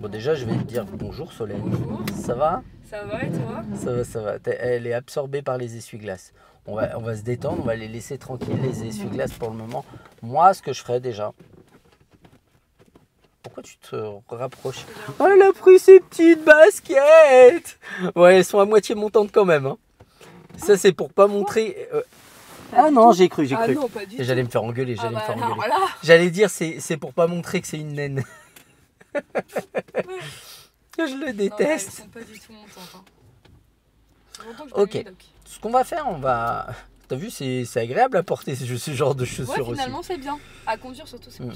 Bon, déjà, je vais te dire bonjour Solène. Bonjour. Ça va? Ça va et toi? Ça va, ça va. Elle est absorbée par les essuie-glaces. On va se détendre, on va les laisser tranquilles, les essuie-glaces pour le moment. Moi, ce que je ferais déjà... Pourquoi tu te rapproches? Oh, elle a pris ses petites baskets! Ouais, elles sont à moitié montantes quand même. Hein. Ça, c'est pour pas montrer... Ah non, j'ai cru. Ah non, pas du tout. J'allais me faire engueuler, Ah bah non, voilà. J'allais dire, c'est pour pas montrer que c'est une naine. Je le Non, elles déteste. sont pas du tout montantes. Hein. Ça fait longtemps que je Ok. pas mis les docks. Ce qu'on va faire, on va... T'as vu, c'est agréable à porter ce genre de chaussures Ouais, aussi. finalement, c'est bien. À conduire, surtout, c'est bien.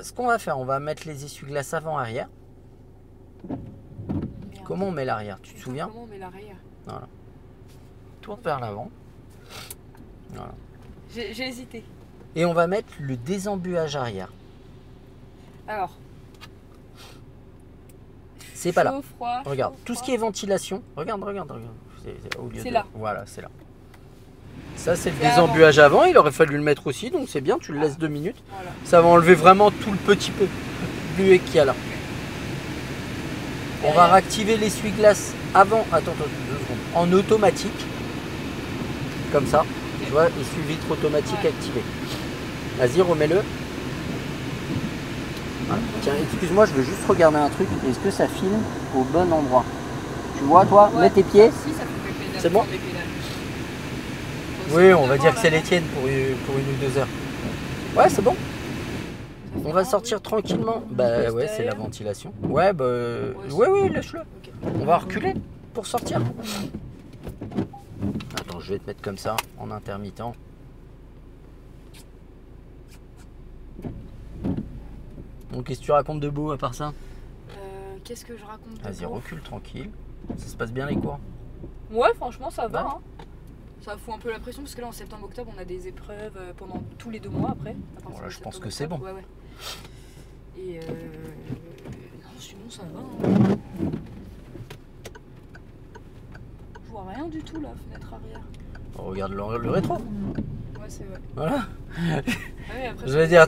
Ce qu'on va faire, on va mettre les essuie-glaces avant-arrière. Merde. Comment on met l'arrière? Tu te souviens? Comment on met l'arrière? Voilà. Tourne vers l'avant. Voilà. J'ai hésité. Et on va mettre le désembuage arrière. Alors. C'est pas là. Chaud, froid. Regarde, chaud, tout ce froid. qui est ventilation. Regarde. C'est là. Voilà, c'est là. Ça, c'est le C'est désembuage avant. Il aurait fallu le mettre aussi, donc c'est bien. Tu le laisses 2 minutes. Voilà. Ça va enlever vraiment tout le petit peu buée qu'il y a là. On va réactiver l'essuie-glace avant. Attends, 2 secondes. En automatique. Comme ça. Tu vois, essuie-vitre automatique activé. Vas-y, remets-le. Voilà. Tiens, excuse-moi, je veux juste regarder un truc. Est-ce que ça filme au bon endroit? Tu vois, toi, Ouais. mets tes pieds. Si, ça fait pédale. C'est bon? Oui, on va dire que c'est les tiennes pour 1 ou 2 heures. Ouais, c'est bon. On va sortir tranquillement. Bah ouais, c'est la ventilation. Ouais, bah... Ouais, lâche-le. Okay. On va reculer pour sortir. Attends, je vais te mettre comme ça, en intermittent. Donc, qu'est-ce que tu racontes de beau à part ça? Qu'est-ce que je raconte de Vas-y, beau? recule tranquille. Ça se passe bien les cours? Ouais, franchement, ça va. Ouais. Hein. Ça fout un peu la pression parce que là, en septembre-octobre, on a des épreuves pendant tous les 2 mois après. Bon, là, je pense que c'est bon. Ouais. Et non, sinon, ça va. Hein. Je vois rien du tout, là, fenêtre arrière. On regarde le rétro. Ouais, c'est vrai. Voilà. Ouais, après, Je veux dire,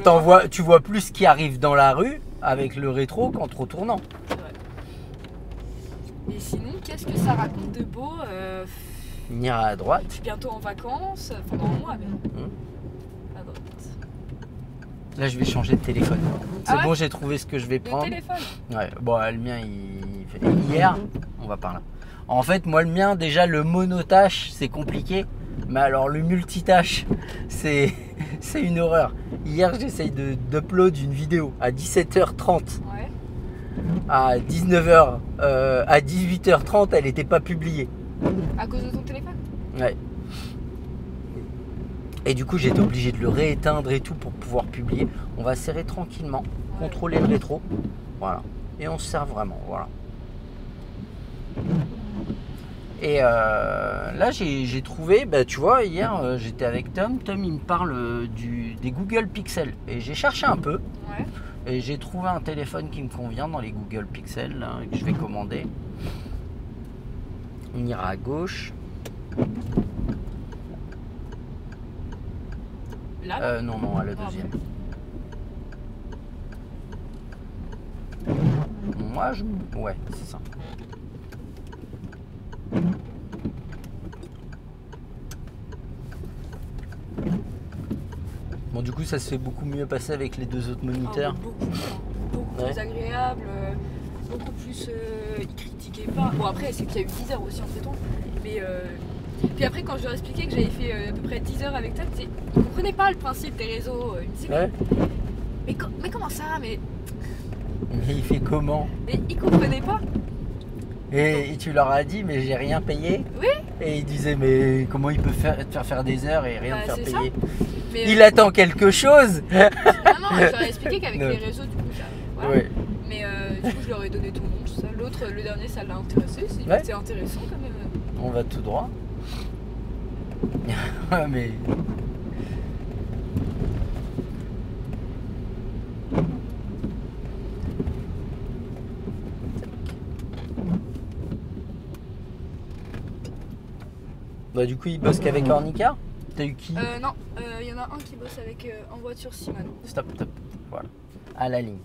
tu vois plus ce qui arrive dans la rue avec le rétro qu'en te retournant. C'est vrai. Et sinon, qu'est-ce que ça raconte de beau? On ira à droite. Je suis bientôt en vacances, enfin dans un mois, mais à droite. Là, je vais changer de téléphone. C'est Ah ouais? bon, j'ai trouvé ce que je vais Le prendre. téléphone? Ouais, bon, le mien, il fait... Hier, on va par là. En fait, moi, le mien, déjà, le monotâche, c'est compliqué. Mais alors, le multitâche, c'est une horreur. Hier, j'essaye d'upload une vidéo à 17h30. Ouais. À 19h, à 18h30, elle n'était pas publiée. À cause de ton téléphone? Ouais. Et du coup, j'étais obligé de le rééteindre et tout pour pouvoir publier. On va serrer tranquillement, contrôler le rétro. Voilà. Et on se sert vraiment. Voilà. Et là, j'ai trouvé, bah, tu vois, hier, j'étais avec Tom. Tom, il me parle des Google Pixel. Et j'ai cherché un peu. Ouais. Et j'ai trouvé un téléphone qui me convient dans les Google Pixel, là, que je vais commander. On ira à gauche. Là? Non, à la deuxième. Moi, ouais, c'est ça. Bon, du coup, ça se fait beaucoup mieux passer avec les 2 autres moniteurs. Beaucoup plus agréable, beaucoup plus... il critiquait pas. Bon, après, c'est qu'il y a eu 10 heures aussi entre temps. Mais... Puis après, quand je leur expliquais que j'avais fait à peu près 10 heures avec toi, ils ne comprenaient pas le principe des réseaux. Ils me disaient, mais comment ça? Mais il fait comment? Mais ils comprenaient pas. Et tu leur as dit, mais j'ai rien payé? Oui. Et ils disaient, mais comment il peut te faire des heures et rien te faire payer? Mais il attend quelque chose. Non, je leur ai expliqué qu'avec les réseaux, du coup, voilà. Ouais. Mais du coup, je leur ai donné tout le monde. L'autre, le dernier, ça l'a intéressé. C'est intéressant quand même. On va tout droit. Mais... Bah, du coup, il bosse qu'avec Ornica. T'as eu qui? Non, il y en a un qui bosse avec en voiture Simon. Stop, voilà. À la ligne.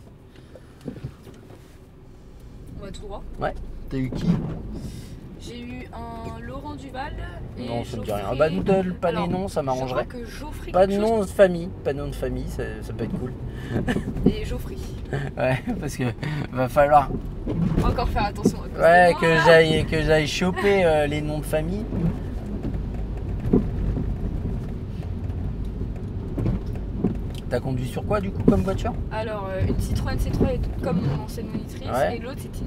va tout droit. Ouais. T'as eu qui? J'ai eu un Laurent Duval et Non, ça me dit rien. Geoffrey- Bah, ne pas Alors, les noms, ça m'arrangerait. Je crois que Geoffrey Pas de quelque nom de famille. Pas de nom de famille, ça peut être cool. chose- et Geoffrey. Ouais, parce que va falloir Encore faire attention. À cause ouais, de moi. que j'aille choper les noms de famille. T'as conduit sur quoi du coup comme voiture? Alors, une Citroën C3 comme mon ancienne monitrice, Ouais. et l'autre c'était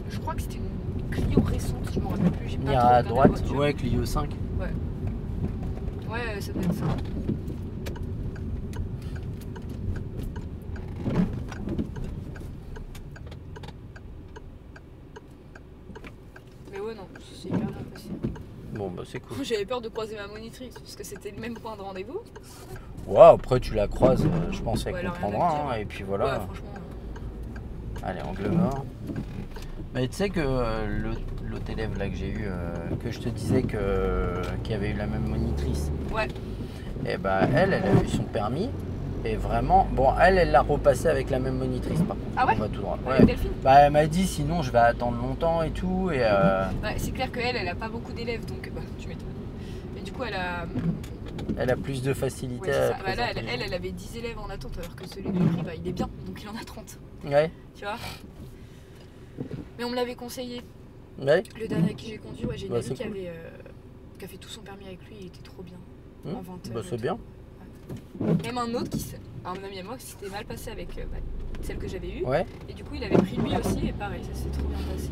je crois que c'était une Clio récente, je me rappelle plus. J'ai pas Venir trop à regardé la droite, voiture. ouais, Clio 5. Ouais, ça doit être ça. Mais ouais, non, c'est hyper bien passé. Bon, bah c'est cool. J'avais peur de croiser ma monitrice parce que c'était le même point de rendez-vous. Ouais, après tu la croises, je pense qu'elle Ouais, elle a rien à comprendra. te dire. Et puis Ouais, voilà. franchement. Allez, angle mort. Mais tu sais que l'autre élève là que j'ai eu, que je te disais qui avait eu la même monitrice. Ouais. Et bah elle a eu son permis. Et vraiment, bon, elle l'a repassé avec la même monitrice par contre. Ah ouais? On va tout droit. Avec Ouais. Delphine. Bah elle m'a dit sinon je vais attendre longtemps et tout. Et Ouais, c'est clair qu'elle, elle a pas beaucoup d'élèves donc bah, tu m'étonnes. Et du coup, elle a. elle a plus de facilité Ouais, c'est à ça. Bah là, présenter. elle avait 10 élèves en attente alors que celui que j'ai pris, bah, il est bien donc il en a 30. Ouais, Tu vois? Mais on me l'avait conseillé. ouais. Le dernier à qui j'ai conduit, ouais, j'ai une Bah, amie c'est qui, cool. qui a fait tout son permis avec lui, il était trop bien. Hmm. En 20 Bah c'est bien. Même un autre un ami à moi qui s'était mal passé avec bah, celle que j'avais eue. Ouais. Et du coup, il avait pris lui aussi, et pareil, ça s'est trop bien passé.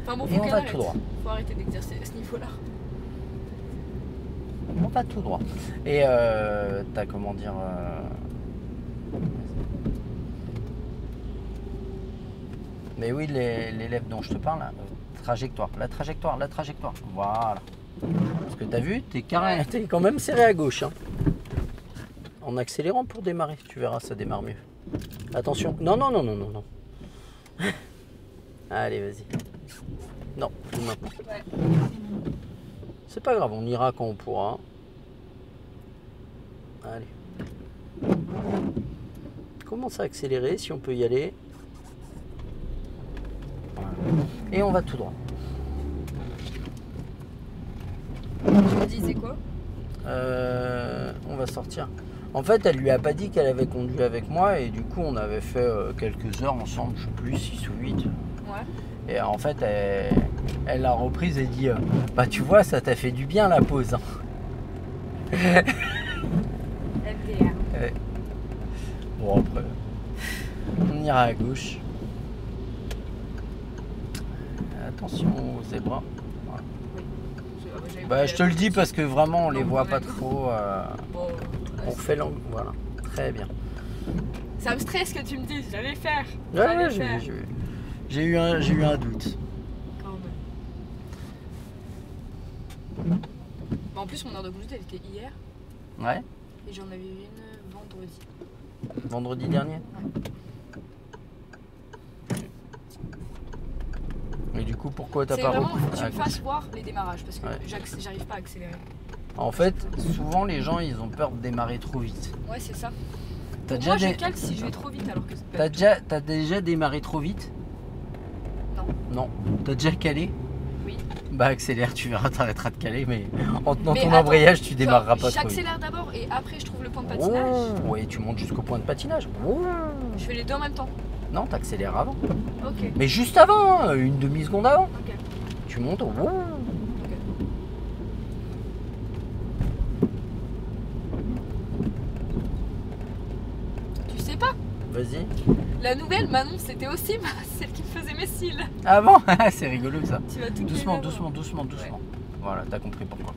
Enfin bon, Et faut on qu'elle va arrête. tout droit. Faut arrêter d'exercer à ce niveau-là. On va tout droit. Et t'as comment dire Mais oui, l'élève dont je te parle, là, trajectoire, la trajectoire. Voilà. Parce que t'as vu, t'es quand même serré à gauche. Hein. En accélérant pour démarrer, tu verras, ça démarre mieux. Attention. Non. Allez, vas-y. Non, plus maintenant. Ouais. C'est pas grave, on ira quand on pourra. Allez. Commence à accélérer si on peut y aller. Voilà. Et on va tout droit. Tu me disais quoi? On va sortir. En fait, elle lui a pas dit qu'elle avait conduit avec moi et du coup, on avait fait quelques heures ensemble, je sais plus, 6 ou 8. Ouais. Et en fait, elle l'a reprise et dit bah tu vois, ça t'a fait du bien la pause. Hein. LDR. Ouais. Bon, après, on ira à gauche. Attention aux zébras. Voilà. Bah, je te le dis parce que vraiment, on les voit pas trop. Bon, On fait l'angle. Voilà, très bien. ça me stresse que tu me dises, j'allais faire. Ouais, J'allais faire. j'ai eu un doute. Quand même. Bah, en plus, mon heure de conduite, elle était hier. Ouais, Et j'en avais eu une vendredi. vendredi dernier. Mais du coup, pourquoi t'as C'est pas vraiment, repris faut que tu me Ah, fasses voir les démarrages parce que Ouais. j'arrive pas à accélérer. En fait, souvent les gens ils ont peur de démarrer trop vite. Ouais, c'est ça. T'as Moi, déjà, je calque si je vais trop vite alors que c'est pas. t'as déjà démarré trop vite? Non. Non. T'as déjà calé? Oui. Bah accélère, tu verras, t'arrêteras de caler, mais en tenant Mais ton attends, embrayage, tu démarreras pas trop vite. J'accélère d'abord et après je trouve le point de patinage. Oh, ouais, tu montes jusqu'au point de patinage. Oh. Je fais les deux en même temps. Non, t'accélères avant. Ok. Mais juste avant, hein, une demi-seconde avant. Ok. Tu montes. Oh. Tu sais pas, Vas-y. la nouvelle Manon c'était aussi celle qui me faisait mes cils. Avant. C'est rigolo ça. Tu vas tout Doucement, caler avant. doucement. Ouais. Voilà, t'as compris pourquoi.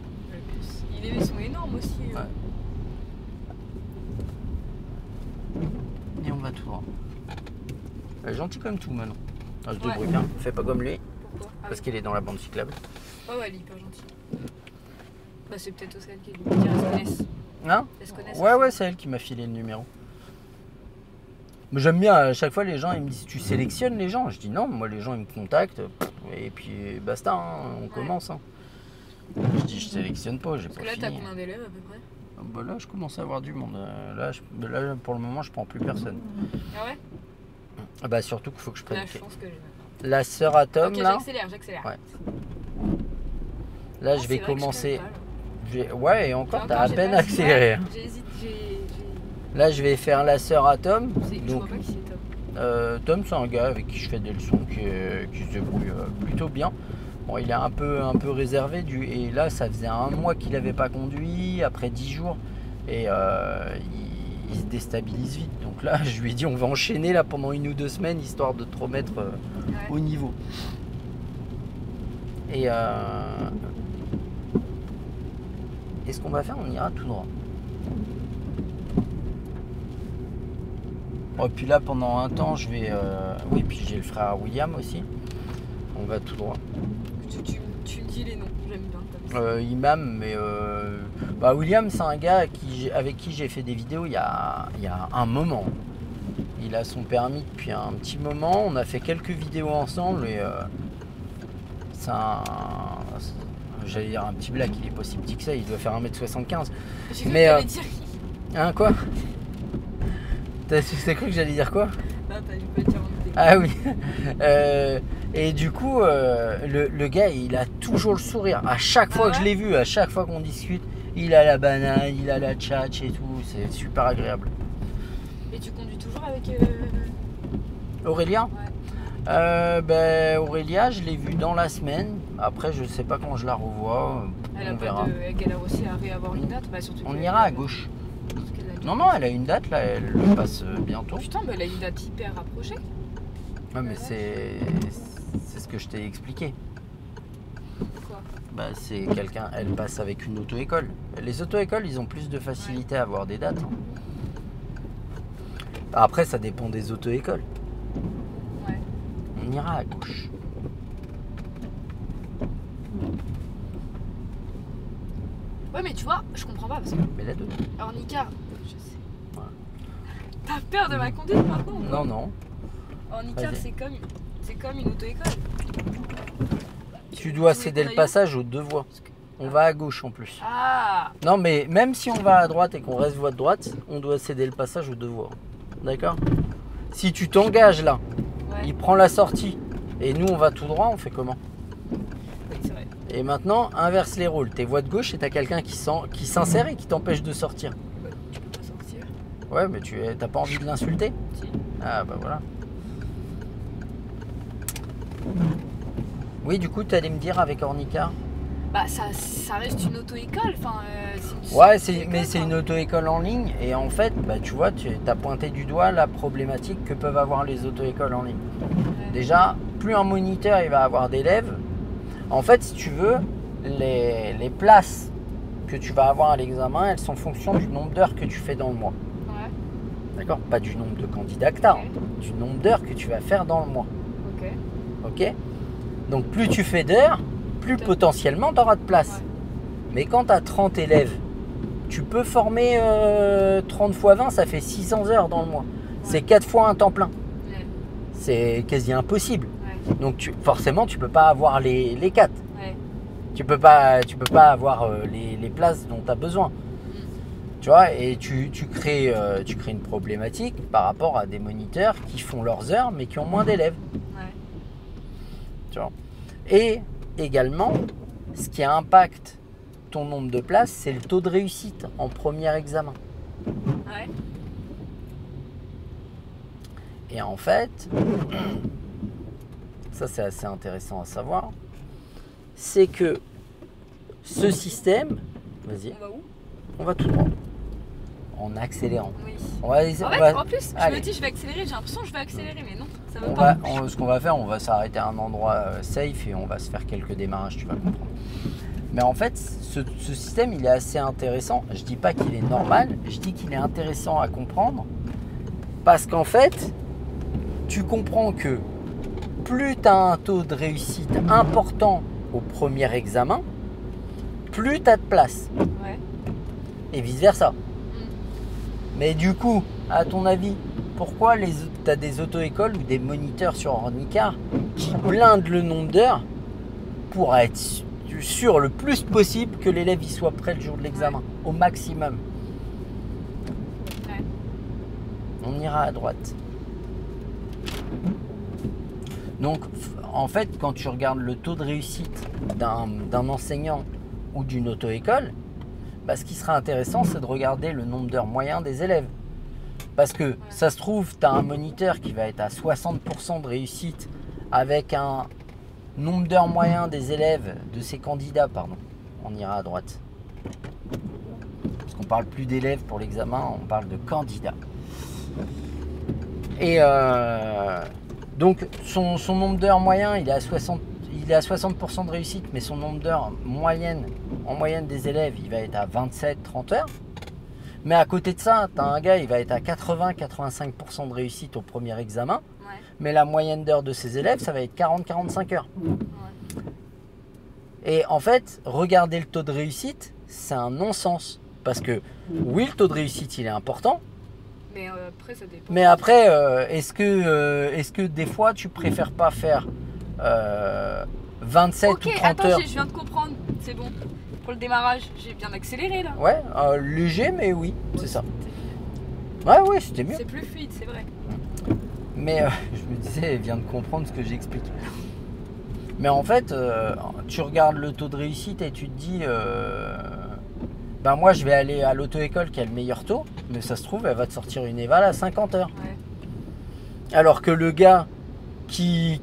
Ils sont énormes aussi. Ouais. Et on va tout droit. Elle est gentille comme tout maintenant. Elle se Ouais. débrouille bien. Fais pas comme lui, Pourquoi? Ah parce oui. qu'il est dans la bande cyclable. Oh ouais, elle est hyper gentille. Bah c'est peut-être aussi elle qui est lui. Elles se connaissent. Hein? Elles se connaissent. Ouais, aussi. ouais, c'est elle qui m'a filé le numéro. Mais j'aime bien, à chaque fois les gens ils me disent tu sélectionnes les gens. Je dis non, moi les gens ils me contactent et puis basta, hein, on commence. Hein. Je dis je sélectionne pas, j'ai Parce pas que là fini. t'as combien d'élèves à peu près? Ah bah là je commence à avoir du monde. Là pour le moment je prends plus personne. Ah ouais? Bah surtout qu'il faut que je prenne Là, je pense que j'ai... la sœur atome Ok, là. j'accélère. Ouais. Là, je vais commencer. Ouais, et encore, t'as à peine accéléré. J'hésite, Là, je vais faire la sœur atome. Je vois pas qui c'est Tom. Tom, c'est un gars avec qui je fais des leçons qui se débrouille plutôt bien. Bon, il est un peu réservé. Et là, ça faisait un mois qu'il n'avait pas conduit, après 10 jours. Et il se déstabilise vite. Donc là, je lui ai dit, on va enchaîner là pendant 1 ou 2 semaines, histoire de te remettre au niveau. Et ce qu'on va faire, on ira tout droit. Oh, puis là, pendant un temps, je vais... Oui, puis j'ai le frère William aussi. On va tout droit. Tu dis les noms, j'aime bien comme ça. Imam, mais... Bah, William, c'est un gars avec qui j'ai fait des vidéos il y a un moment. Il a son permis depuis un petit moment. On a fait quelques vidéos ensemble et... c'est un... J'allais dire un petit black, il est pas si petit que ça, il doit faire 1m75. J'ai cru que t'allais dire... Hein, quoi? T'as cru que j'allais dire quoi? Non, t'as dû pas dire en Ah oui. Et du coup, le gars, il a toujours le sourire. À chaque fois que je l'ai vu, à chaque fois qu'on discute, il a la banane, il a la tchatch et tout. C'est super agréable. Et tu conduis toujours avec... Aurélia? Ouais. Ben, Aurélia, je l'ai vue dans la semaine. Après, je sais pas quand je la revois. Elle on verra. Elle a aussi à réavoir une date. Bah, surtout on ira à gauche. Non, elle a une date là, elle le passe bientôt. Putain, mais elle a une date hyper rapprochée. Ouais, mais c'est ce que je t'ai expliqué. Quoi? Bah, c'est quelqu'un, elle passe avec une auto-école. Les auto-écoles, ils ont plus de facilité à avoir des dates. Après, ça dépend des auto-écoles. Ouais. On ira à gauche. Ouais, mais tu vois, je comprends pas parce que. Mais la deux. Alors, Nicard, je sais. Ouais. T'as peur de ma conduite maintenant? Non, non. Alors, Nicard, c'est comme une auto-école. Tu dois céder le passage aux 2 voies. On va à gauche en plus. Ah! Non, mais même si on va à droite et qu'on reste voie de droite, on doit céder le passage aux 2 voies. D'accord? Si tu t'engages là, il prend la sortie et nous on va tout droit, on fait comment? Oui, c'est vrai. Et maintenant, inverse les rôles. T'es voie de gauche et t'as quelqu'un qui s'insère et qui t'empêche de sortir. Tu peux pas sortir. Ouais, mais t'as pas envie de l'insulter? Si. Ah bah voilà. Oui, du coup, tu allais me dire avec Ornica? Bah, ça reste une auto-école. Enfin, ouais, mais c'est une auto-école en ligne. Et en fait, bah, tu vois, tu as pointé du doigt la problématique que peuvent avoir les auto-écoles en ligne. Ouais. Déjà, plus un moniteur il va avoir d'élèves, en fait, si tu veux, les places que tu vas avoir à l'examen, elles sont en fonction du nombre d'heures que tu fais dans le mois. Ouais. D'accord? Pas du nombre de candidats que tu as, du nombre d'heures que tu vas faire dans le mois. Ok. Ok? Donc plus tu fais d'heures, plus potentiellement tu auras de place. Ouais. Mais quand tu as 30 élèves, tu peux former 30 x 20, ça fait 600 heures dans le mois. Ouais. C'est 4 fois un temps plein. Ouais. C'est quasi impossible. Ouais. Donc forcément, tu peux pas avoir les 4. Ouais. Tu peux pas avoir les places dont tu as besoin. Tu vois, et tu crées une problématique par rapport à des moniteurs qui font leurs heures mais qui ont moins d'élèves. Ouais. Tu vois. Et également, ce qui impacte ton nombre de places, c'est le taux de réussite en premier examen. Ouais. Et en fait, ça c'est assez intéressant à savoir, c'est que ce système, vas-y, on va où? On va tout droit. En accélérant. Oui. En plus, je me dis je vais accélérer, j'ai l'impression que je vais accélérer, mais non, ça va pas. Ce qu'on va faire, on va s'arrêter à un endroit safe et on va se faire quelques démarrages, tu vas comprendre. Mais en fait, ce système, il est assez intéressant. Je dis pas qu'il est normal, je dis qu'il est intéressant à comprendre parce qu'en fait, tu comprends que plus tu as un taux de réussite important au premier examen, plus tu as de place. Ouais. Et vice-versa. Mais du coup, à ton avis, pourquoi tu as des auto-écoles ou des moniteurs sur Ornicar qui blindent le nombre d'heures pour être sûr le plus possible que l'élève y soit prêt le jour de l'examen, au maximum? On ira à droite. Donc en fait, quand tu regardes le taux de réussite d'un enseignant ou d'une auto-école, bah, ce qui sera intéressant, c'est de regarder le nombre d'heures moyen des élèves. Parce que ça se trouve, tu as un moniteur qui va être à 60% de réussite avec un nombre d'heures moyen des élèves, de ses candidats, pardon. On ira à droite. Parce qu'on parle plus d'élèves pour l'examen, on parle de candidats. Et donc son nombre d'heures moyen, il est à 60% de réussite, mais son nombre d'heures en moyenne des élèves, il va être à 27-30 heures. Mais à côté de ça, tu as un gars, il va être à 80-85% de réussite au premier examen. Ouais. Mais la moyenne d'heures de ses élèves, ça va être 40-45 heures. Ouais. Et en fait, regarder le taux de réussite, c'est un non-sens. Parce que oui, le taux de réussite, il est important. Mais après, ça dépend. Mais après, est-ce que des fois, tu préfères pas faire 27 ou 30 attends, heures je viens de comprendre. C'est bon. Pour le démarrage, j'ai bien accéléré là. Ouais, léger, mais oui, c'est ça. Ouais, c'était mieux. C'est plus fluide, c'est vrai. Mais je me disais, elle vient de comprendre ce que j'explique. Mais en fait, tu regardes le taux de réussite et tu te dis, ben moi je vais aller à l'auto-école qui a le meilleur taux, mais ça se trouve, elle va te sortir une éval à 50 heures. Ouais. Alors que le gars qui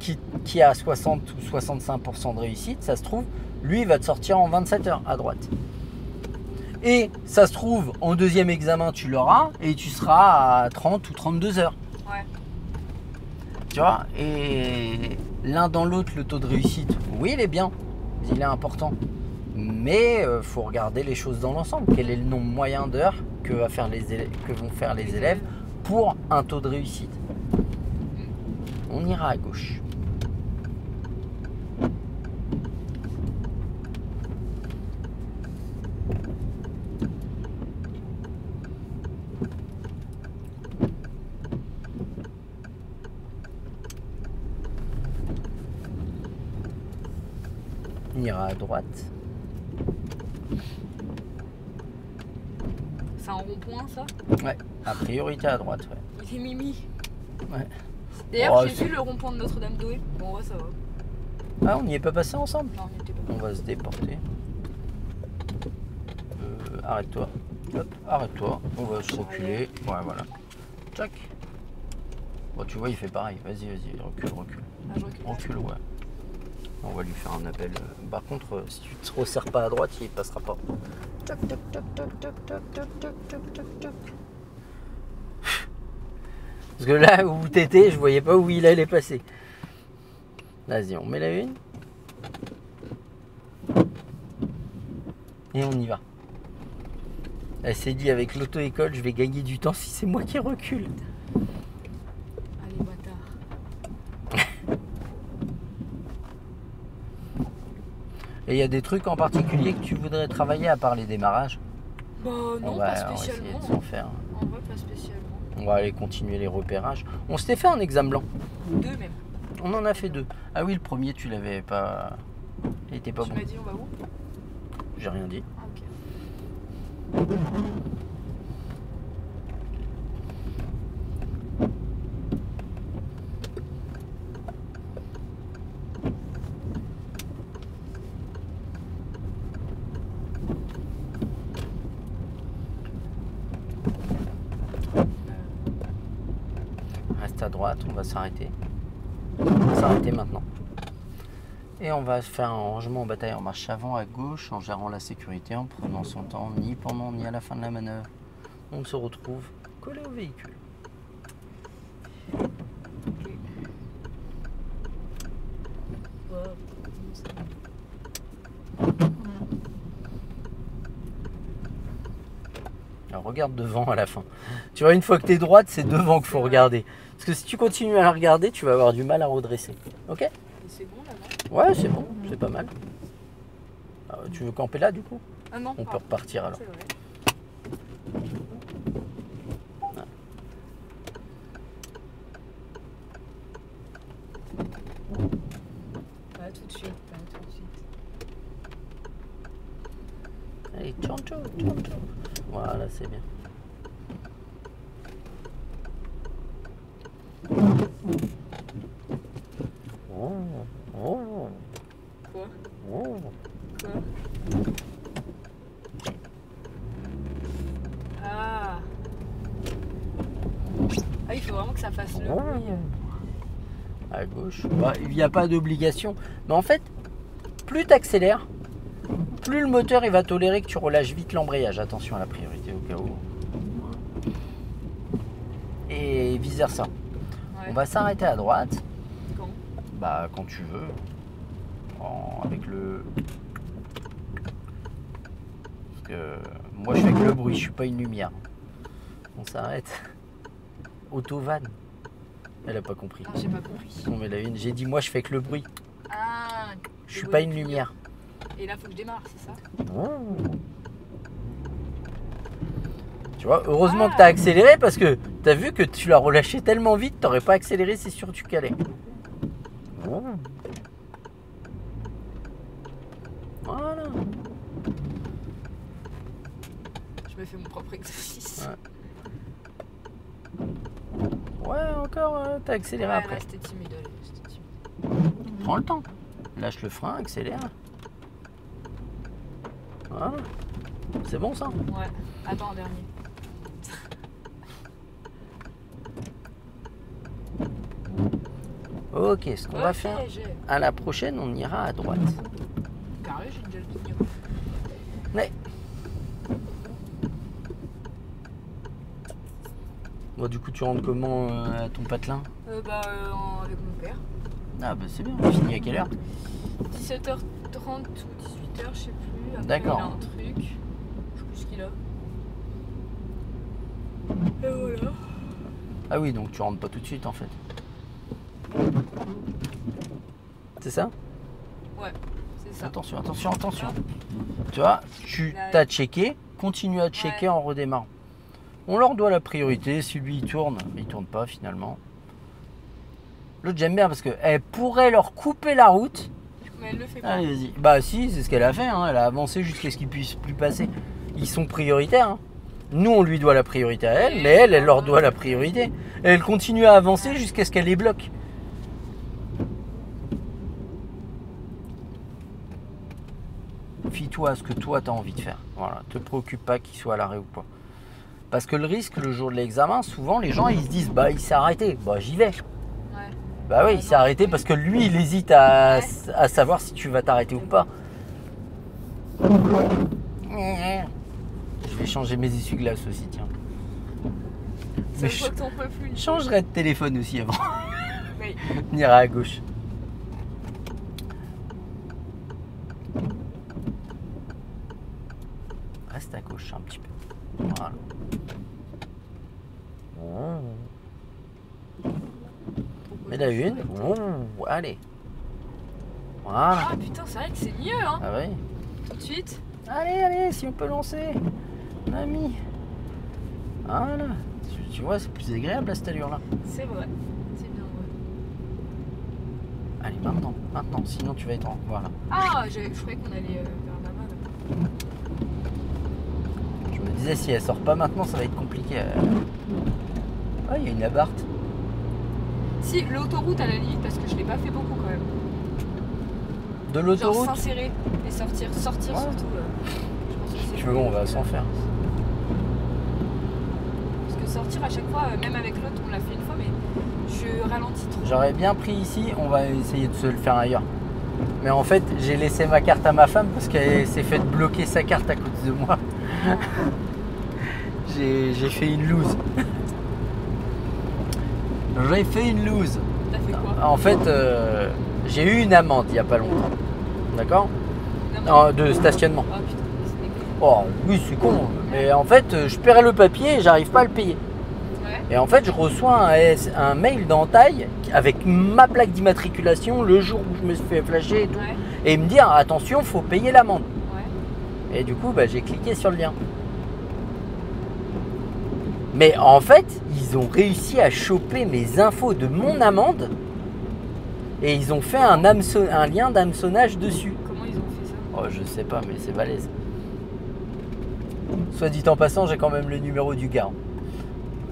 a 60 ou 65% de réussite, ça se trouve, lui, il va te sortir en 27 heures à droite. Et ça se trouve, en deuxième examen, tu l'auras et tu seras à 30 ou 32 heures. Ouais. Tu vois, et l'un dans l'autre, le taux de réussite, oui, il est bien, il est important. Mais il faut regarder les choses dans l'ensemble. Quel est le nombre moyen d'heures que vont faire les élèves pour un taux de réussite? On ira à gauche. On ira à droite. C'est un rond-point, ça? Ouais, a priorité à droite, ouais. Il est mimi. Ouais. D'ailleurs, Oh, j'ai vu le rond-point de Notre-Dame-d'Oué. Bon, ouais, ça va. Ah, on n'y est pas passé ensemble? Non, il était pas. On va se déporter. Arrête-toi. Hop, arrête-toi. On va se reculer. Ouais, voilà. Tac. Bon, tu vois, il fait pareil. Vas-y, recule. Ah, je recule. Recule, ouais. On va lui faire un appel. Par contre, si tu te resserres pas à droite, il passera pas. Tac, tac, tac, tac, tac, tac, tac, tac, tac, tac, tac. Parce que là où t'étais, je voyais pas où il allait passer. Vas-y, on met la une. Et on y va. Elle s'est dit, avec l'auto-école, je vais gagner du temps si c'est moi qui recule. Allez, bâtard. Et il y a des trucs en particulier que tu voudrais travailler à part les démarrages? Bah, non, on pas va essayer spécialement. de s'en faire. En vrai, pas spécialement. On va aller continuer les repérages. On s'était fait un examen blanc. 2 même. On en a fait 2. Ah oui, le premier, tu l'avais pas... Il était pas Tu bon. m'as dit, on va où? J'ai rien dit. Ah, ok. Reste à droite, on va s'arrêter. On va s'arrêter maintenant. Et on va faire un rangement en bataille en marche avant à gauche en gérant la sécurité, en prenant son temps ni pendant ni à la fin de la manœuvre. On se retrouve collé au véhicule. Alors regarde devant à la fin. Tu vois, une fois que tu es droite, c'est devant qu'il faut regarder. Parce que si tu continues à la regarder, tu vas avoir du mal à redresser. Ok? Et c'est bon là, non? Ouais, c'est bon, c'est pas mal. Tu veux camper là du coup? Ah non. On peut repartir alors. C'est vrai. Pas tout de suite, pas tout de suite. Allez, tchantcho, tchantcho. Voilà, c'est bien. oui. À gauche. Bah, il n'y a pas d'obligation. Mais en fait, plus tu accélères, plus le moteur il va tolérer que tu relâches vite l'embrayage. Attention à la priorité au cas où. Et vice versa. Ouais. On va s'arrêter à droite. Quand? Bah quand tu veux. Avec le... Parce que moi je fais que le bruit, je suis pas une lumière. On s'arrête. Autovan. Elle a pas compris. Ah, j'ai pas compris. Non mais la une, j'ai dit moi je fais que le bruit. Ah, Je suis pas une lumière. Et là, faut que je démarre, c'est ça? Tu vois, heureusement que tu as accéléré parce que tu as vu que tu l'as relâché tellement vite, tu n'aurais pas accéléré, c'est sûr tu calais. Voilà. Je me fais mon propre exercice. Ouais, encore, tu as accéléré après. Là, c'était timide, allez, c'était timide. Prends le temps. Lâche le frein, accélère. Voilà. C'est bon ça? Ouais. Attends, un dernier. Ok, ce qu'on va faire, à la prochaine, on ira à droite. Carré, j'ai déjà le pignon. Ouais. Bon, du coup, tu rentres comment à ton patelin? Avec mon père. Ah, bah c'est bien, on finit à quelle heure? 17h30 ou 18h, je sais plus. Après, D'accord. il a un truc. Je sais plus ce qu'il a. Et voilà. Ah oui, donc tu rentres pas tout de suite en fait. C'est ça? Ouais, c'est ça. Attention, attention, attention. Tu vois, tu t'as checké, continue à checker en redémarrant. On leur doit la priorité, si lui il tourne pas finalement. L'autre j'aime bien parce qu'elle pourrait leur couper la route. Mais elle le fait pas. Allez, vas-y. Bah si, c'est ce qu'elle a fait, hein. Elle a avancé jusqu'à ce qu'ils puissent plus passer. Ils sont prioritaires. Hein. Nous on lui doit la priorité à elle, mais elle leur doit la priorité. Et elle continue à avancer jusqu'à ce qu'elle les bloque. Fie-toi à ce que toi tu as envie de faire. Voilà, te préoccupe pas qu'il soit à l'arrêt ou pas. Parce que le risque, le jour de l'examen, souvent les gens ils se disent bah il s'est arrêté, bah j'y vais. Ouais. Bah oui, il s'est arrêté parce que lui il hésite à savoir si tu vas t'arrêter ou pas. Je vais changer mes essuie-glaces aussi, tiens. Ça se voit que t'en peux plus. Je changerai de téléphone aussi avant. Oui. On ira à gauche. Reste à gauche un petit peu. Voilà. Mets la une. Allez. Voilà. Ah putain, c'est vrai que c'est mieux, hein. Ah oui. Tout de suite. Allez, allez, si on peut lancer. Mamie. Voilà. Tu vois, c'est plus agréable à cette allure-là. C'est vrai. C'est bien vrai. Allez, maintenant. Maintenant. Sinon, tu vas être en... Voilà. Ah, je croyais qu'on allait vers là-bas. Là. Je me disais, si elle sort pas maintenant, ça va être compliqué. Ah, il y a une abarthe. Si, l'autoroute à la limite, parce que je l'ai pas fait beaucoup quand même. De l'autoroute? Genre s'insérer et sortir. Sortir Ouais. surtout. Je pense que Si c'est tu veux, on va s'en faire. Parce que sortir à chaque fois, même avec l'autre, on l'a fait une fois, mais je ralentis trop. J'aurais bien pris ici, on va essayer de se le faire ailleurs. Mais en fait, j'ai laissé ma carte à ma femme parce qu'elle s'est fait bloquer sa carte à cause de moi. J'ai fait une loose. J'ai fait une loose. T'as fait quoi? En fait, j'ai eu une amende il n'y a pas longtemps. D'accord? De stationnement. Ah putain, c'est dégueu. Oh oui, c'est con. Mais en fait, je perds le papier et j'arrive pas à le payer. Ouais. Et en fait, je reçois un mail d'entaille avec ma plaque d'immatriculation le jour où je me suis fait flasher et tout. Ouais. Et me dire, attention, faut payer l'amende. Ouais. Et du coup, bah, j'ai cliqué sur le lien. Mais en fait, ils ont réussi à choper mes infos de mon amende et ils ont fait un lien d'hameçonnage dessus. Comment ils ont fait ça? Oh, je sais pas, mais c'est balèze. Soit dit en passant, j'ai quand même le numéro du gars.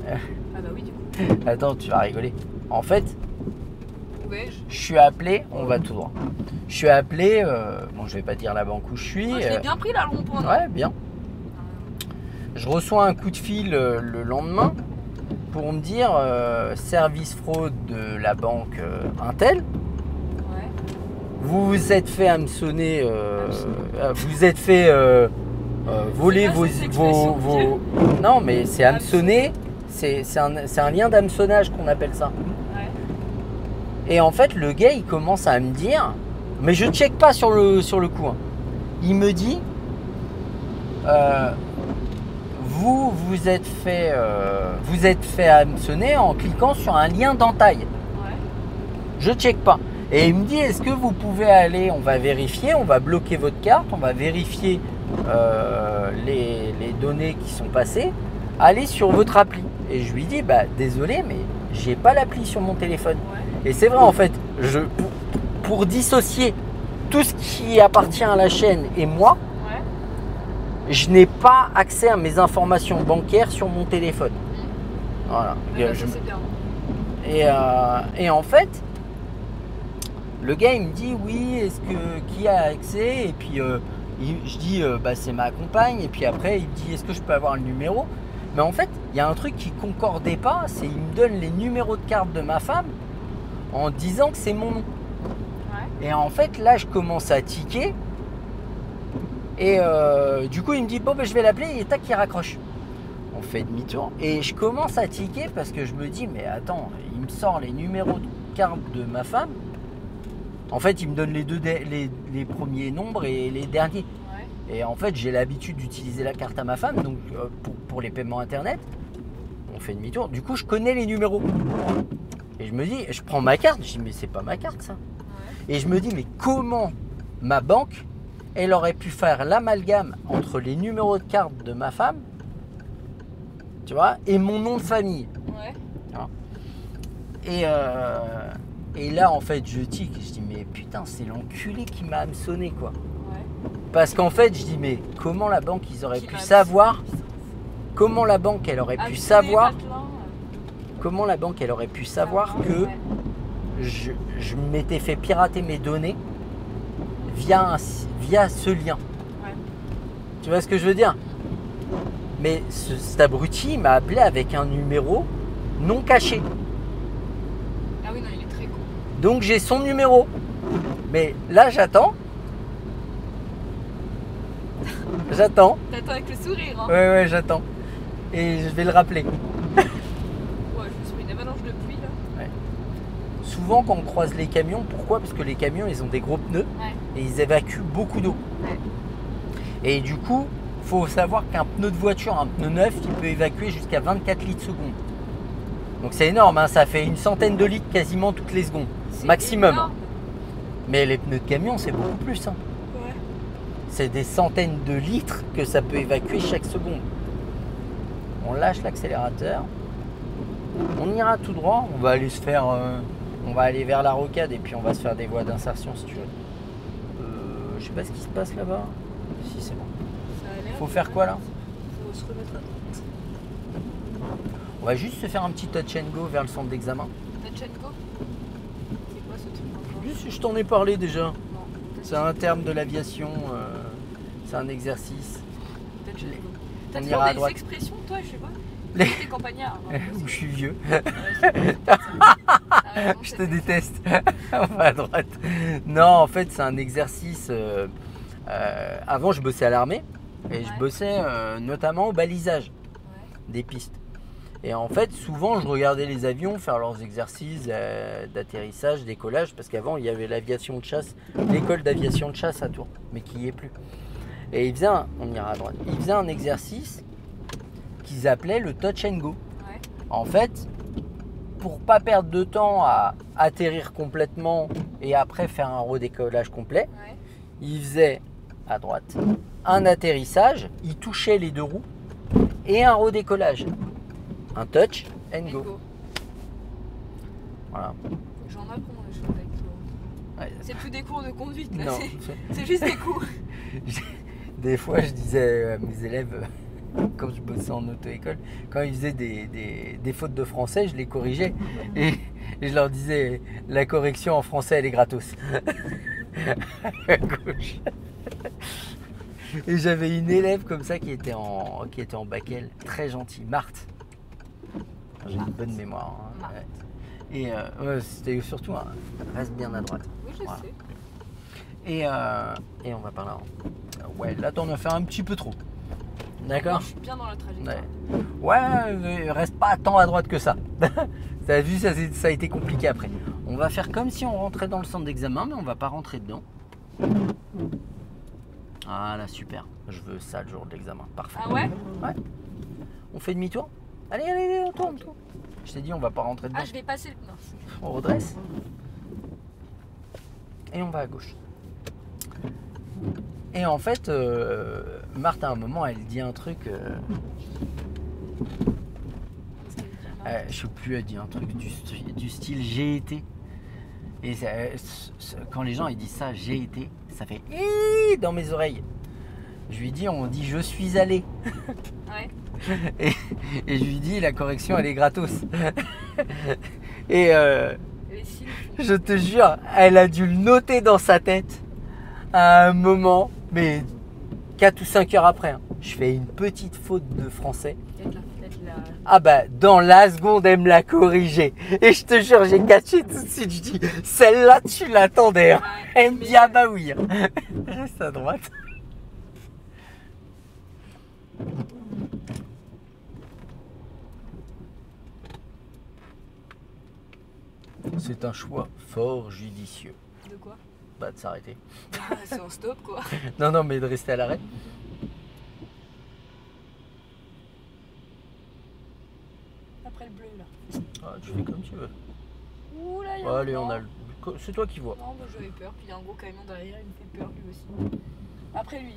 Ah bah oui, du coup. Attends, tu vas rigoler. En fait, Ouais, je suis appelé, on va tout droit. Je suis appelé, bon, je vais pas dire la banque où je suis. Moi, je l'ai bien pris là, le rond-point. non? Ouais, bien. Je reçois un coup de fil le lendemain pour me dire service fraude de la banque Intel. Ouais. Vous vous êtes fait hameçonner, vous êtes fait voler vos. Non, mais c'est hameçonner, c'est un lien d'hameçonnage qu'on appelle ça. Ouais. Et en fait, le gars, il commence à me dire, mais je check pas sur le coup. Hein. Il me dit, vous êtes fait hameçonner en cliquant sur un lien d'entaille. Ouais. Je check pas. Et il me dit, est-ce que vous pouvez aller, on va vérifier, on va bloquer votre carte, on va vérifier les données qui sont passées, allez sur votre appli. Et je lui dis, bah désolé, mais j'ai pas l'appli sur mon téléphone. Ouais. Et c'est vrai en fait, pour dissocier tout ce qui appartient à la chaîne et moi, Ouais. je n'ai pas accès à mes informations bancaires sur mon téléphone. Voilà. Ouais, ça, c'est bien. Et en fait, le gars il me dit oui, qui a accès? Et puis je dis bah c'est ma compagne. Et puis après il me dit est-ce que je peux avoir le numéro? Mais en fait il y a un truc qui concordait pas, c'est il me donne les numéros de carte de ma femme en disant que c'est mon nom. Ouais. Et en fait là je commence à tiquer. Et du coup il me dit bon ben je vais l'appeler et tac il raccroche. On fait demi-tour et je commence à tiquer parce que je me dis mais attends, il me sort les numéros de carte de ma femme. En fait il me donne les premiers nombres et les derniers. Ouais. Et en fait j'ai l'habitude d'utiliser la carte à ma femme donc pour les paiements internet. On fait demi-tour, du coup je connais les numéros. Et je me dis, je prends ma carte, je dis mais c'est pas ma carte ça. Ouais. Et je me dis mais comment ma banque elle aurait pu faire l'amalgame entre les numéros de carte de ma femme, tu vois, et mon nom de famille. Ouais. Et là en fait je tique, je dis mais putain c'est l'enculé qui m'a hameçonné quoi. Ouais. Parce qu'en fait je dis mais comment la banque ils auraient Qui pu m'a savoir, hameçonné, comment la banque elle aurait pu hameçonné savoir, Vatelin, comment la banque elle aurait pu savoir que ouais. je m'étais fait pirater mes données via ce lien. Ouais. Tu vois ce que je veux dire? Mais cet abruti m'a appelé avec un numéro non caché. Ah oui, non, il est très con. Donc j'ai son numéro. Mais là j'attends. J'attends. T'attends avec le sourire, hein. Ouais, j'attends. Et je vais le rappeler. Ouais, je me suis pris une avalanche de pluie là. Souvent quand on croise les camions, pourquoi? Parce que les camions ils ont des gros pneus Ouais. et ils évacuent beaucoup d'eau. Ouais. Et du coup, faut savoir qu'un pneu de voiture, un pneu neuf, il peut évacuer jusqu'à 24 litres seconde. Donc c'est énorme, hein, ça fait une centaine de litres quasiment toutes les secondes, C'est maximum. énorme. Mais les pneus de camion, c'est beaucoup plus. Hein. Ouais. C'est des centaines de litres que ça peut évacuer chaque seconde. On lâche l'accélérateur. On ira tout droit. On va aller se faire... on va aller vers la rocade et puis on va se faire des voies d'insertion si tu veux. Je sais pas ce qui se passe là-bas. Si c'est bon. Ça a l'air. Faut faire quoi là? Faut se remettre à droite. On va juste se faire un petit touch and go vers le centre d'examen. Touch and go. C'est quoi ce truc encore? Juste, je t'en ai parlé déjà. Non. C'est un terme de l'aviation. C'est un exercice. Touch and go. On T'as ira toujours à des droite. expressions, toi, je sais pas. Les- T'es campagnard. hein, Où je suis vieux. Ouais, c'est peut-être ça. T'as raison, Je c'est te peut-être déteste. On va à droite. Non, en fait, c'est un exercice. Avant, je bossais à l'armée et je Ouais. bossais notamment au balisage ça. Ouais. des pistes. Et en fait, souvent, je regardais les avions faire leurs exercices d'atterrissage, décollage, parce qu'avant, il y avait l'aviation de chasse, l'école d'aviation de chasse à Tours, mais qui n'y est plus. Et on ira à droite. Ils faisaient un exercice qu'ils appelaient le touch and go. Ouais. En fait, pour pas perdre de temps à atterrir complètement et après faire un redécollage complet, Ouais. il faisait à droite un atterrissage, il touchait les deux roues et un redécollage. Un touch and And go. go. Voilà. J'en apprends des choses avec toi. Ouais. C'est plus des cours de conduite là, Non. c'est juste des cours. Des fois, je disais à mes élèves, quand je bossais en auto-école, quand ils faisaient des fautes de français, je les corrigeais. Et je leur disais, la correction en français, elle est gratos. À gauche. Et j'avais une élève comme ça qui était en bac L, très gentille, Marthe. J'ai une bonne mémoire. Hein. Ouais. Et ouais, c'était surtout reste bien à droite. Oui, je sais. Et on va par là. Ouais, là t'en as fait un petit peu trop. D'accord. Je suis bien dans la trajectoire. Ouais, reste pas tant à droite que ça. T'as vu, ça a été compliqué après. On va faire comme si on rentrait dans le centre d'examen, mais on va pas rentrer dedans. Voilà, super. Je veux ça le jour de l'examen. Parfait. Ah ouais? Ouais. On fait demi-tour? Allez, on tourne. Je t'ai dit, on va pas rentrer dedans. Ah, je vais passer le... Non. On redresse. Et on va à gauche. Et en fait, Marthe, à un moment, elle dit un truc... je sais plus, elle dit un truc du style « j'ai été ». Et quand les gens ils disent ça, « j'ai été », ça fait « dans mes oreilles ». Je lui dis, on dit « je suis allé ». Ouais. Et je lui dis, la correction, elle est gratos. Et je te jure, elle a dû le noter dans sa tête à un moment, mais 4 ou 5 heures après. Hein. Je fais une petite faute de français. Ah bah, dans la seconde, elle me l'a corrigé. Et je te jure, j'ai catché tout de suite. Je dis, celle-là, tu l'attendais. Hein. Elle me dit, ah bah oui. Reste à droite. C'est un choix fort judicieux. De quoi? Bah de s'arrêter. C'est en stop quoi. Non, mais de rester à l'arrêt. Après le bleu là. Ah, tu fais comme tu veux. Ouh là, allez, on a le... C'est toi qui vois. Non, moi j'avais peur, puis il y a un gros camion derrière, il me fait peur lui aussi. Après lui.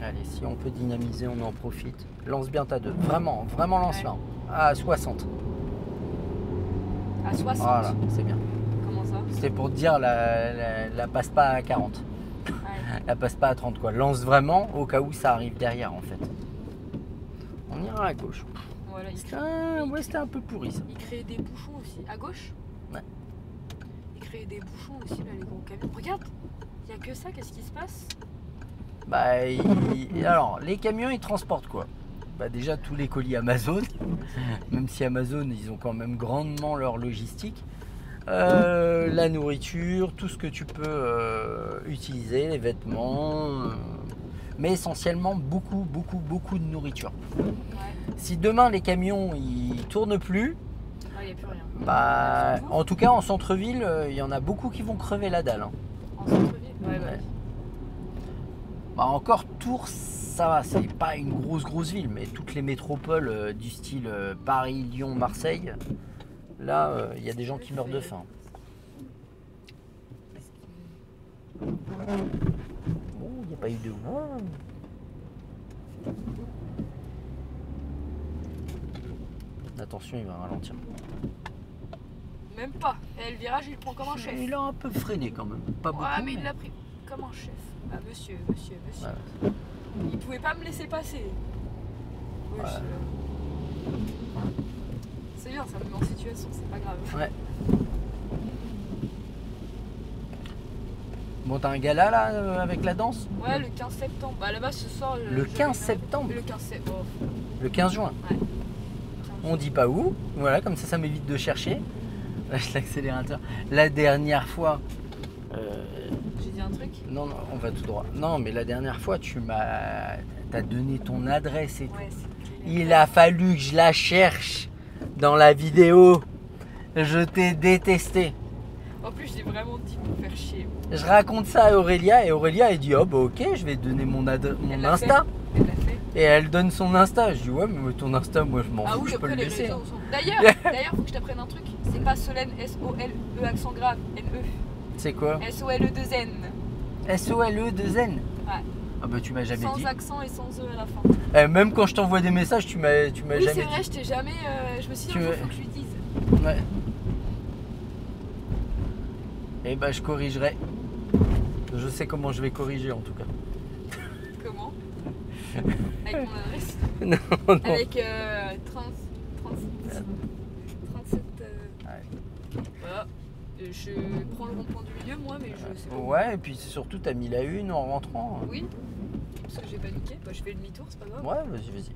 Allez, si on peut dynamiser, on en profite. Lance bien ta 2. Vraiment lance-la. À 60. À 60? Voilà, c'est bien. Comment ça? C'était pour te dire, la passe pas à 40. Ouais. La passe pas à 30 quoi. Lance vraiment au cas où ça arrive derrière en fait. On ira à gauche. Voilà, c'était un peu pourri ça. Il crée des bouchons aussi. À gauche? Ouais. Il crée des bouchons aussi là, les gros camions. Regarde, il n'y a que ça, qu'est-ce qui se passe? Bah, alors, les camions, ils transportent quoi? Bah déjà tous les colis Amazon, même si Amazon, ils ont quand même grandement leur logistique. La nourriture, tout ce que tu peux utiliser, les vêtements, mais essentiellement beaucoup de nourriture. Ouais. Si demain les camions, ils tournent plus, il n'y a plus rien. Bah, en tout cas en centre-ville, il y en a beaucoup qui vont crever la dalle. Hein. En centre-ville? Ouais. Bah, encore Tours, ça va, c'est pas une grosse ville, mais toutes les métropoles du style Paris, Lyon, Marseille, là, il y a des gens qui meurent de faim. Oh, il n'y a pas eu de... Attention, il va ralentir. Même pas. Et le virage, il prend comme un chef. Il a un peu freiné quand même. Pas beaucoup. Mais il l'a pris comme un chef. Ah, monsieur. Ouais. Il pouvait pas me laisser passer. Oui, Ouais. C'est bien, ça me met en situation, c'est pas grave. Ouais. Bon, t'as un gala là avec la danse? Ouais, le 15 septembre. Bah là-bas ce soir. Le 15 septembre? Le 15 septembre. Le 15 juin? Ouais. On dit pas où. Voilà, comme ça m'évite de chercher. Lâche l'accélérateur. La dernière fois. J'ai dit un truc? Non, on va tout droit. Non, mais la dernière fois, t'as donné ton adresse et tout. Ouais, Il a fallu que je la cherche dans la vidéo. Je t'ai détesté. En plus, j'ai vraiment dit pour faire chier. Je raconte ça à Aurélia et Aurélia elle dit oh bah ok, je vais donner mon Insta. Elle l'a fait. Et elle donne son Insta. Je dis ouais, mais ton Insta, moi je m'en fous, je peux le laisser. D'ailleurs, faut que je t'apprenne un truc. C'est pas Solène, S-O-L-E accent grave, N-E. C'est quoi? S-O-L-E-2-N. S-O-L-E-2-N? Ouais. Ah bah tu m'as jamais dit. Sans accent et sans E à la fin. Même quand je t'envoie des messages, tu m'as Oui, jamais c'est vrai, dit. je t'ai jamais. Je me suis dit, il faut que je lui dise. Ouais. Et bah je corrigerai. Je sais comment je vais corriger en tout cas. Comment? Avec mon adresse? Non. Avec 37. Ouais. Voilà. Je prends le rond-point du milieu, moi, mais je sais pas. Ouais, et puis surtout, t'as mis la une en rentrant. Oui. parce que j'ai paniqué. Bah, je fais le demi-tour, c'est pas grave. Ouais, vas-y, vas-y.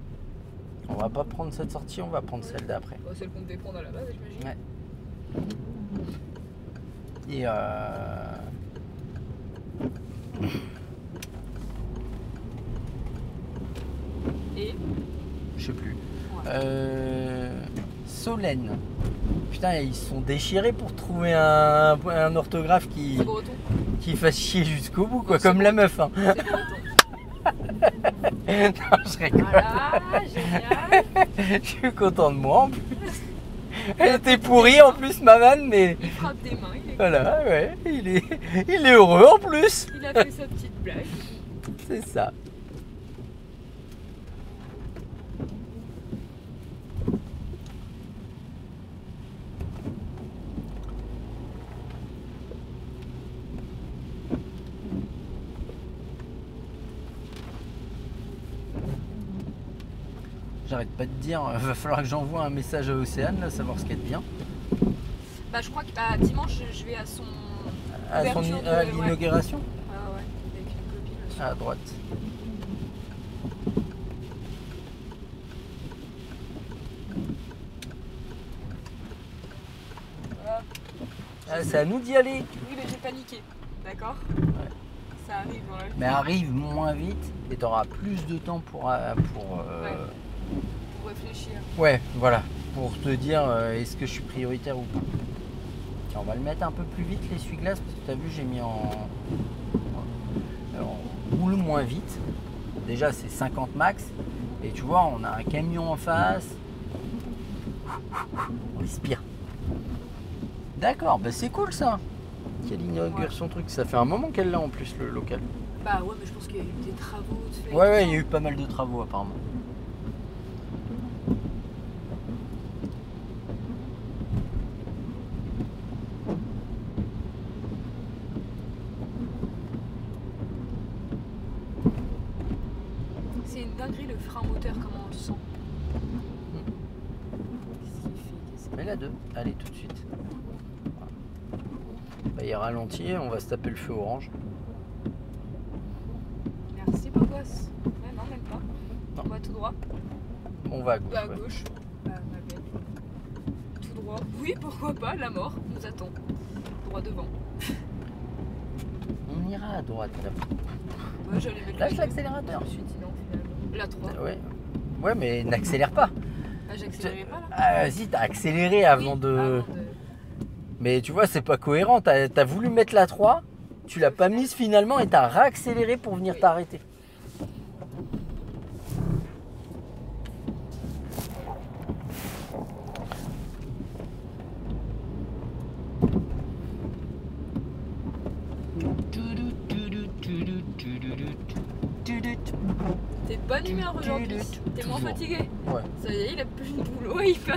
On va pas prendre cette sortie, on va prendre celle d'après. Bah, celle qu'on devait prendre à la base, j'imagine. Ouais. Et Et je sais plus. ouais. Solène. Putain, ils se sont déchirés pour trouver un orthographe C'est breton. qui fasse chier jusqu'au bout, quoi, C'est comme la meuf. Hein. C'est breton. Non, je rigole. Voilà, génial. Je suis content de moi en plus. Elle était pourrie en plus, ma vanne, mais Il frappe des mains, il est voilà, ouais, il est heureux en plus. Il a fait sa petite blague. C'est ça. J'arrête pas de dire, va falloir que j'envoie un message à Océane, là, savoir ce qu'elle devient. Bah, je crois que dimanche, je vais à son. À ouverture de- l'inauguration Ah ouais, avec une copine le soir. à droite. Voilà. Ah, c'est à nous d'y aller. Oui, mais j'ai paniqué. D'accord. Ça arrive dans la vie. Mais arrive moins vite et tu auras plus de temps pour Pour réfléchir. ouais, voilà, pour te dire est-ce que je suis prioritaire ou pas. Tiens, on va le mettre un peu plus vite l'essuie-glace parce que tu as vu, j'ai mis en. Alors, on roule moins vite. Déjà, c'est 50 max. Et tu vois, on a un camion en face. On respire. D'accord, bah c'est cool ça. Qu'elle inaugure son truc. Ça fait un moment qu'elle l'a en plus, le local. Bah ouais, mais je pense qu'il y a eu des travaux de fait. Ouais, il y a eu pas mal de travaux apparemment. C'est une dinguerie le frein moteur, comment on le sent. Qu'est-ce qu'il fait? Mais la 2, allez tout de suite. Bah, il ralentit, on va se taper le feu orange. Merci beau gosse. Ouais, non, même pas. Non. On va tout droit. On va à gauche. Bah, à ouais. gauche. Bah, ma belle. Tout droit. Oui, pourquoi pas, la mort nous attend. Droit devant. On ira à droite là. Ouais, j'allais mettre Lâche la l'accélérateur. Je me suis dit non, finalement. La 3. Ouais. Ouais, mais n'accélère pas. Bah, j'accélérais pas là. Ah, vas-y, t'as accéléré avant Oui, de. Mais tu vois, c'est pas cohérent. T'as voulu mettre la 3, tu l'as pas mise finalement et t'as réaccéléré pour venir Oui. t'arrêter. T'es de bonne humeur aujourd'hui. T'es moins Toujours. fatigué. Ouais. Ça y est, il a plus de boulot. Il peut,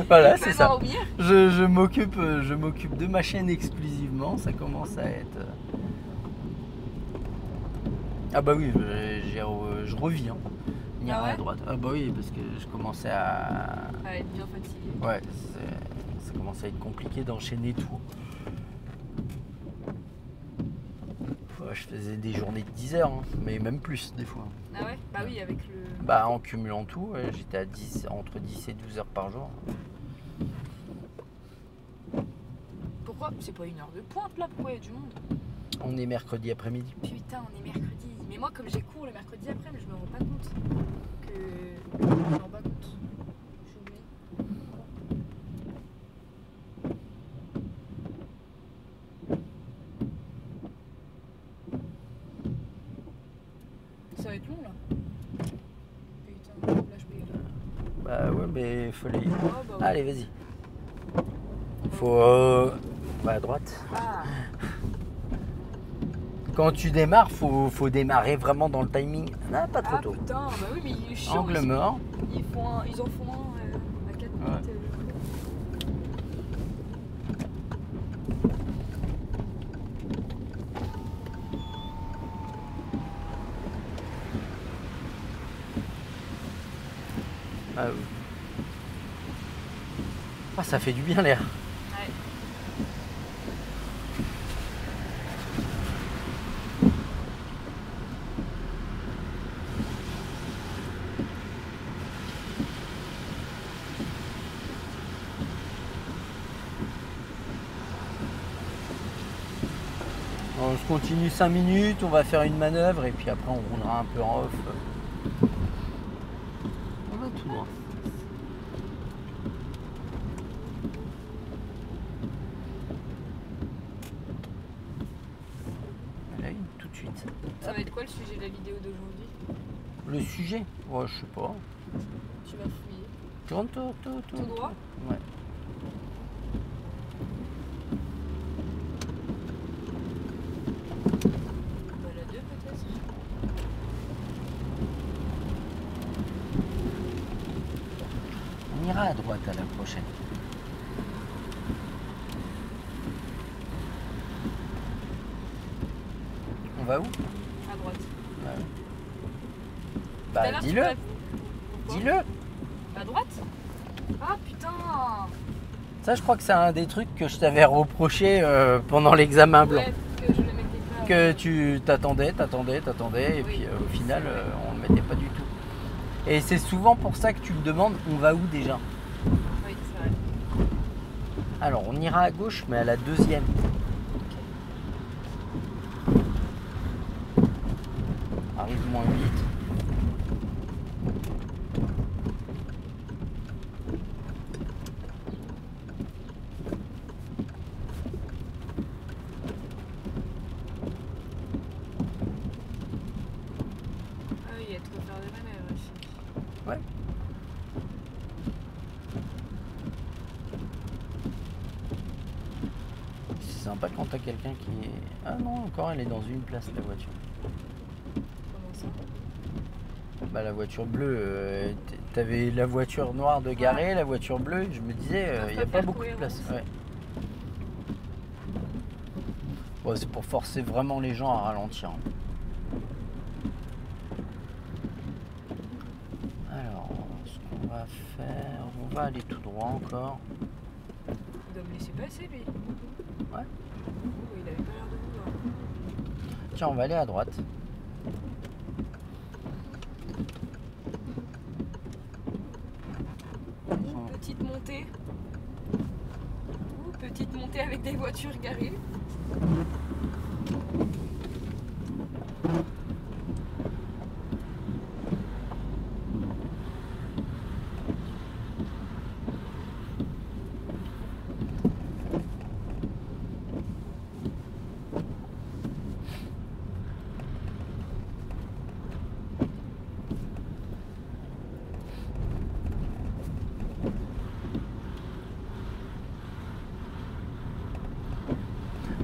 Voilà, il peut c'est ça. dormir. Je m'occupe de ma chaîne exclusivement. Ça commence à être. Ah bah oui, je revis. Hein. Il y a Ah ouais à droite. Ah bah oui, parce que je commençais à. Ah, être bien fatigué. Ouais, ça commence à être compliqué d'enchaîner tout. Ouais, je faisais des journées de 10 heures, hein, mais même plus des fois. Ah ouais. Bah oui, avec le. Bah en cumulant tout, ouais, j'étais à entre 10 et 12 heures par jour. Pourquoi? C'est pas une heure de pointe là, pourquoi il y a du monde? On est mercredi après-midi. Putain, on est mercredi. Mais moi, comme j'ai cours le mercredi après, mais je me rends pas compte que. Je me rends pas compte. J'oublie. Ça va être long là. Putain, là je peux y aller. Bah ouais, mais il fallait. Oh, bah ouais. Allez, vas-y. Faut. Bah à droite. Ah, Quand tu démarres, faut démarrer vraiment dans le timing. Ah, pas trop ah tôt. putain, bah oui, mais il est chiant. Angle mort. Ils en font un à 4 minutes. Ouais. Ah, oui. Ah, ça fait du bien l'air. Ouais. se continue 5 minutes, on va faire une manœuvre et puis après on roulera un peu en off. On va tout droit. Là, tout de suite. Ça va être quoi le sujet de la vidéo d'aujourd'hui? Le sujet? Ouais, je sais pas. Tu vas fouiller. Tout droit? Ouais. Bah, la 2 peut-être. On ira à droite à la prochaine. On va où? À droite. Ouais. Tout à Bah l'heure, dis-le. Pourquoi? Dis-le. À droite? Ah putain! Ça, je crois que c'est un des trucs que je t'avais reproché pendant l'examen blanc. Ouais, que je le mettais pas. Que tu t'attendais, et Oui. puis au final, on ne le mettait pas du tout. Et c'est souvent pour ça que tu me demandes, on va où déjà? Oui, c'est vrai. Alors, on ira à gauche, mais à la deuxième. Arrive moins vite. Ah oui, il y a de quoi faire des manœuvres ici. Ouais. C'est sympa quand t'as quelqu'un qui est... Ah non, encore elle est dans une place la voiture. Comment ça? Bah la voiture bleue, t'avais la voiture noire de garée, la voiture bleue, je me disais, il n'y a pas beaucoup de place. Ouais. Bon, c'est pour forcer vraiment les gens à ralentir. Alors, ce qu'on va faire, on va aller tout droit encore. Il doit me laisser passer lui. Ouais. Oh, il avait pas l'air de vouloir. Tiens, on va aller à droite. Petite montée. Petite montée avec des voitures garées.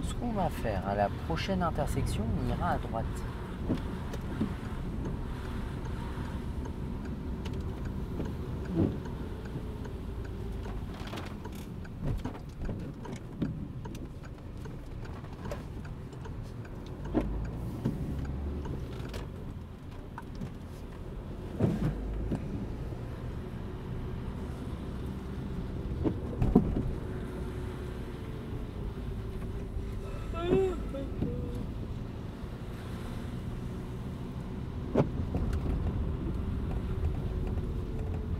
Ce qu'on va faire, à la prochaine intersection, on ira à droite.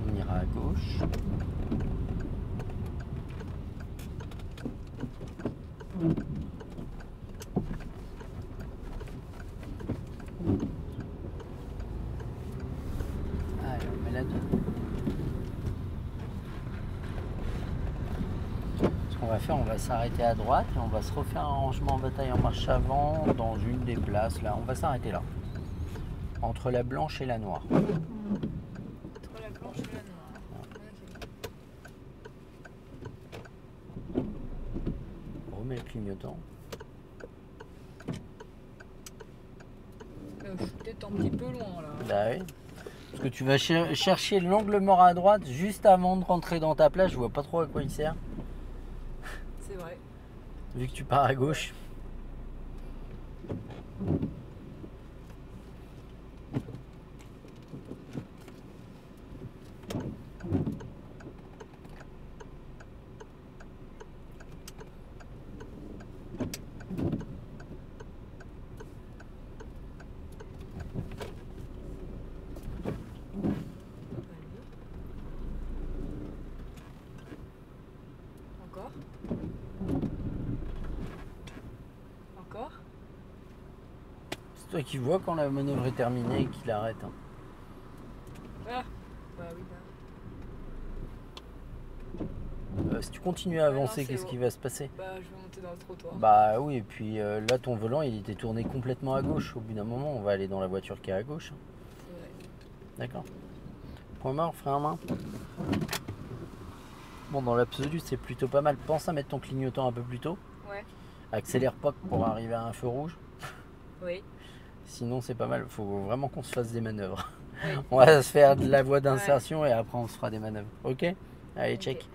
On ira à gauche. Allez, on met la 2. Ce qu'on va faire, on va s'arrêter à droite et on va se refaire un rangement en bataille en marche avant dans une des places. Là, on va s'arrêter là. Entre la blanche et la noire. Entre la blanche et la noire. Ok. On remet le clignotant. Je suis peut-être un petit peu loin là. Bah oui. Parce que tu vas chercher l'angle mort à droite juste avant de rentrer dans ta place. Je vois pas trop à quoi il sert. C'est vrai. Vu que tu pars à gauche. Encore. Encore. toi qui vois quand la manœuvre est terminée et qu'il arrête. Hein. Ah, bah oui, Si tu continues à avancer, non, qu'est-ce bon. qui va se passer? Bah, je vais monter dans le trottoir. Bah oui, et puis là, ton volant, il était tourné complètement à gauche. Au bout d'un moment, on va aller dans la voiture qui est à gauche. C'est vrai. D'accord. Point mort, frein à main. Bon, dans l'absolu, c'est plutôt pas mal. Pense à mettre ton clignotant un peu plus tôt. Ouais. Accélère pas pour arriver à un feu rouge. Oui. Sinon, c'est pas mal. Faut vraiment qu'on se fasse des manœuvres. Oui. On va se faire de la voie d'insertion et après, on se fera des manœuvres. Ok? Allez, check. Ok.